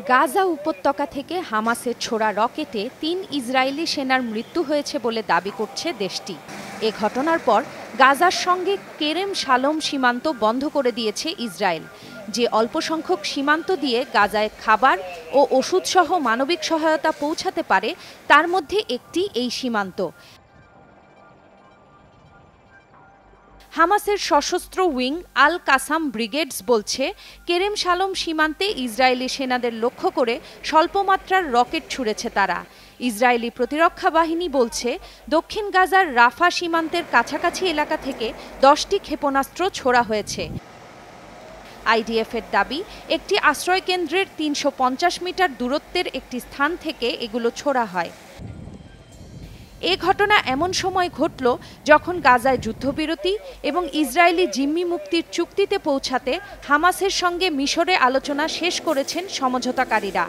গাজা উপত্যকা থেকে হামাসের ছোড়া রকেটে ৩ ইসরায়েলি সেনার মৃত্যু হয়েছে বলে দাবি করছে দেশটি। এ ঘটনার পর গাজার সঙ্গে কেরেম শালোম সীমান্ত বন্ধ করে দিয়েছে ইসরায়েল, যে অল্প সংখ্যক সীমান্ত দিয়ে গাজায় খাবার ও ওষুধসহ মানবিক সহায়তা পৌঁছাতে পারে, তার মধ্যে একটি এই সীমান্ত। হামাসের সশস্ত্র উইং আল কাসাম ব্রিগেডস বলছে, কেরেম শালোম সীমান্তে ইসরায়েলি সেনাদের লক্ষ্য করে স্বল্পমাত্রার রকেট ছুড়েছে তারা। ইসরায়েলি প্রতিরক্ষা বাহিনী বলছে, দক্ষিণ গাজার রাফা সীমান্তের কাছাকাছি এলাকা থেকে 10টি ক্ষেপণাস্ত্র ছোড়া হয়েছে। আইডিএফের দাবি, একটি আশ্রয়কেন্দ্রের ৩৫০ মিটার দূরত্বের একটি স্থান থেকে এগুলো ছোড়া হয়। এ ঘটনা এমন সময় ঘটল যখন গাজায় যুদ্ধবিরতি এবং ইসরায়েলি জিম্মি মুক্তির চুক্তিতে পৌঁছাতে হামাসের সঙ্গে মিশরে আলোচনা শেষ করেছেন সমঝোতাকারীরা।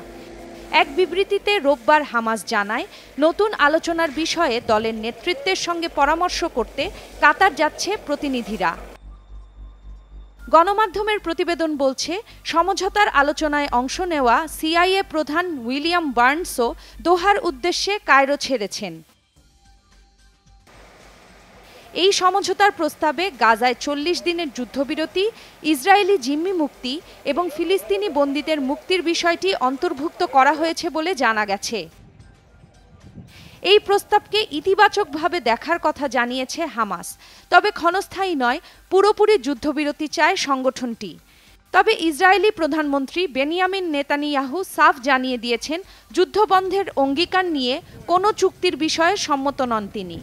এক বিবৃতিতে রোববার হামাস জানায়, নতুন আলোচনার বিষয়ে দলের নেতৃত্বের সঙ্গে পরামর্শ করতে কাতার যাচ্ছে প্রতিনিধিরা। গণমাধ্যমের প্রতিবেদন বলছে, সমঝোতার আলোচনায় অংশ নেওয়া সিআইএ প্রধান উইলিয়াম বার্নসও দোহার উদ্দেশ্যে কায়রো ছেড়েছেন। এই সমঝোতার প্রস্তাবে গাজায় ৪০ দিনের যুদ্ধবিরতি, ইসরায়েলি জিম্মি মুক্তি এবং ফিলিস্তিনি বন্দীদের মুক্তির বিষয়টি অন্তর্ভুক্ত করা হয়েছে বলে জানা গেছে। এই প্রস্তাবকে ইতিবাচকভাবে দেখার কথা জানিয়েছে হামাস, তবে ক্ষণস্থায়ী নয়, পুরোপুরি যুদ্ধবিরতি চায় সংগঠনটি। তবে ইসরায়েলি প্রধানমন্ত্রী বেনিয়ামিন নেতানিয়াহু সাফ জানিয়ে দিয়েছেন, যুদ্ধবন্ধের অঙ্গীকার নিয়ে কোনো চুক্তির বিষয়ে সম্মত নন তিনি।